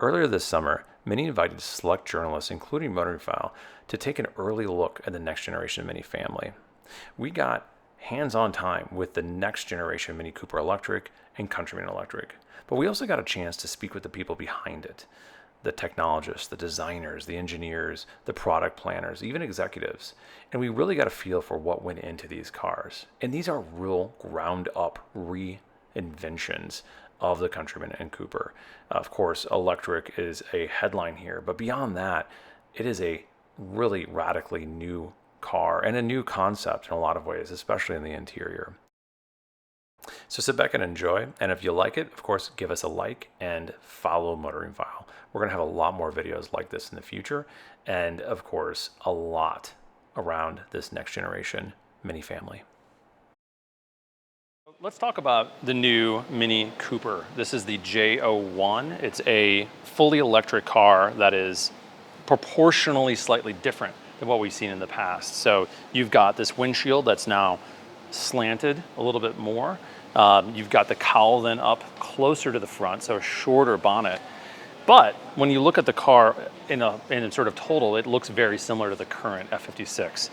Earlier this summer, Mini invited select journalists, including MotoringFile, to take an early look at the next generation Mini family. We got hands-on time with the next generation Mini Cooper Electric and Countryman Electric, but we also got a chance to speak with the people behind it. The technologists, the designers, the engineers, the product planners, even executives. And we really got a feel for what went into these cars. And these are real ground up reinventions of the Countryman and Cooper. Of course, electric is a headline here, but beyond that, it is a really radically new car and a new concept in a lot of ways, especially in the interior. So sit back and enjoy, and if you like it, of course, give us a like and follow MotoringFile. We're going to have a lot more videos like this in the future, and of course, a lot around this next generation Mini family. Let's talk about the new Mini Cooper. This is the J01. It's a fully electric car that is proportionally slightly different than what we've seen in the past. So you've got this windshield that's now slanted a little bit more. You've got the cowl then up closer to the front, so a shorter bonnet. But when you look at the car in sort of total, it looks very similar to the current F56.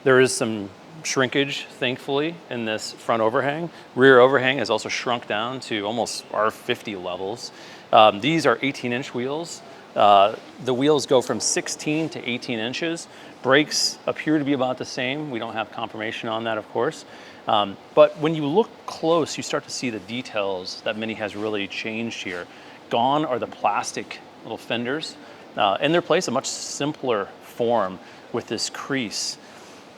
There is some shrinkage, thankfully, in this front overhang. Rear overhang has also shrunk down to almost R50 levels. These are 18-inch wheels. The wheels go from 16 to 18 inches. Brakes appear to be about the same. We don't have confirmation on that, of course. But when you look close, you start to see the details that Mini has really changed here. Gone are the plastic little fenders. In their place, a much simpler form with this crease.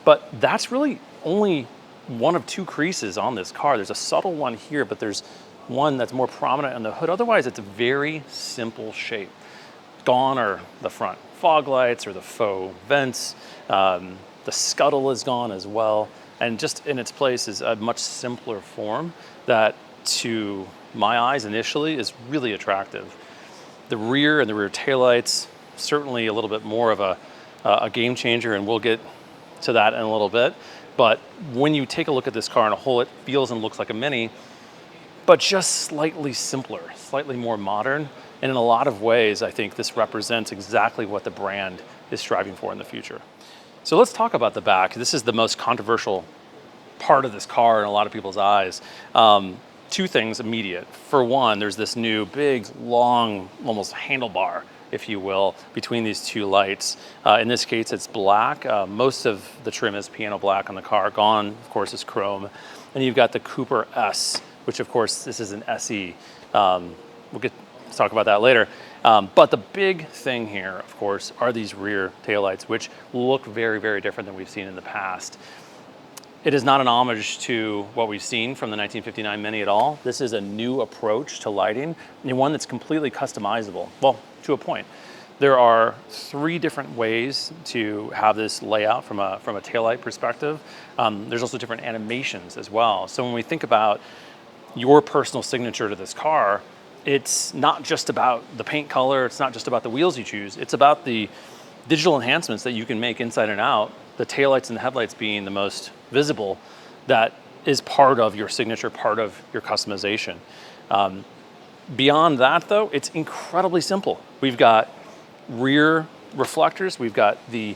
But that's really only one of two creases on this car. There's a subtle one here, but there's one that's more prominent on the hood. Otherwise, it's a very simple shape. Gone are the front fog lights or the faux vents. The scuttle is gone as well. And just in its place is a much simpler form that, to my eyes initially, is really attractive. The rear and the rear taillights, certainly a little bit more of a game changer, and we'll get to that in a little bit. But when you take a look at this car in a whole, it feels and looks like a Mini, but just slightly simpler, slightly more modern. And in a lot of ways, I think this represents exactly what the brand is striving for in the future. So let's talk about the back. This is the most controversial part of this car in a lot of people's eyes. Two things immediate. For one, there's this new big, long, almost handlebar, if you will, between these two lights. In this case, it's black. Most of the trim is piano black on the car. Gone, of course, is chrome. And you've got the Cooper S, which, of course, this is an SE. Let's talk about that later. But the big thing here, of course, are these rear taillights, which look very, very different than we've seen in the past. It is not an homage to what we've seen from the 1959 Mini at all. This is a new approach to lighting, and one that's completely customizable. Well, to a point. There are three different ways to have this layout from a taillight perspective. There's also different animations as well. So when we think about your personal signature to this car, it's not just about the paint color, it's not just about the wheels you choose, it's about the digital enhancements that you can make inside and out, the taillights and the headlights being the most visible, that is part of your signature, part of your customization. Beyond that, though, it's incredibly simple. We've got rear reflectors, we've got the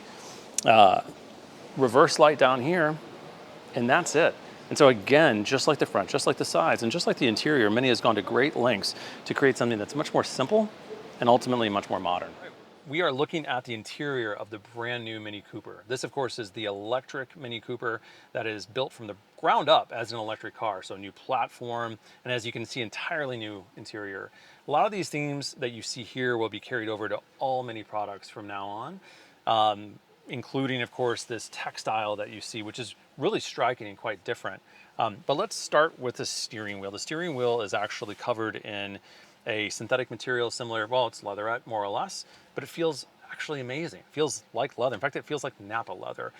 reverse light down here, and that's it. And so again, just like the front, just like the sides, and just like the interior, Mini has gone to great lengths to create something that's much more simple and ultimately much more modern. We are looking at the interior of the brand new Mini Cooper. This, of course, is the electric Mini Cooper that is built from the ground up as an electric car. So new platform, and as you can see, entirely new interior. A lot of these themes that you see here will be carried over to all Mini products from now on, including, of course, this textile that you see, which is really striking and quite different. But let's start with the steering wheel. The steering wheel is actually covered in a synthetic material similar, well, it's leatherette more or less, but it feels actually amazing. It feels like leather. In fact, it feels like Napa leather.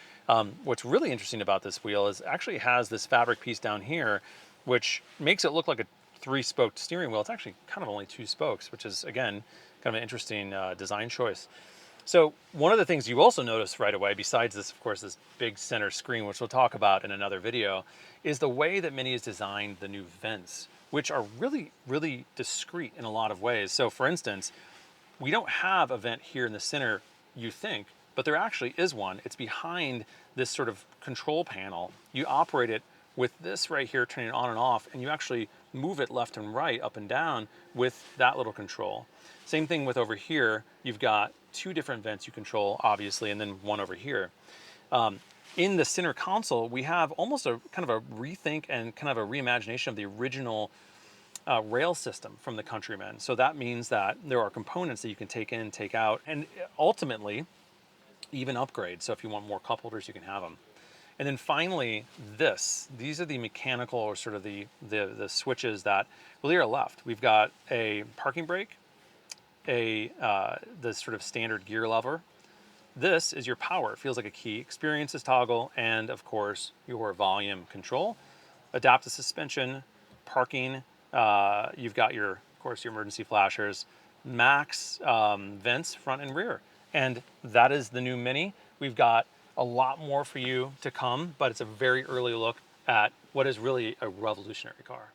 What's really interesting about this wheel is it actually has this fabric piece down here, which makes it look like a three-spoked steering wheel. It's actually kind of only two spokes, which is, again, kind of an interesting design choice. So one of the things you also notice right away, besides this, of course, this big center screen, which we'll talk about in another video, is the way that Mini has designed the new vents, which are really, really discreet in a lot of ways. So for instance, We don't have a vent here in the center, you think, but there actually is one. It's behind this sort of control panel. You operate it with this right here, turning it on and off, and you actually move it left and right, up and down with that little control. Same thing with over here. You've got two different vents you control, obviously, and then one over here. In the center console, we have almost a kind of a rethink and kind of a reimagination of the original rail system from the Countryman. So that means that there are components that you can take in, take out, and ultimately even upgrade. So if you want more cup holders, you can have them. And then finally, these are the mechanical or sort of the switches that really are left. We've got a parking brake, the sort of standard gear lever. This is your power. It feels like a key. Experiences toggle, and of course your volume control. Adaptive suspension, parking. You've got of course, your emergency flashers, max vents front and rear. And that is the new Mini. We've got a lot more for you to come, but it's a very early look at what is really a revolutionary car.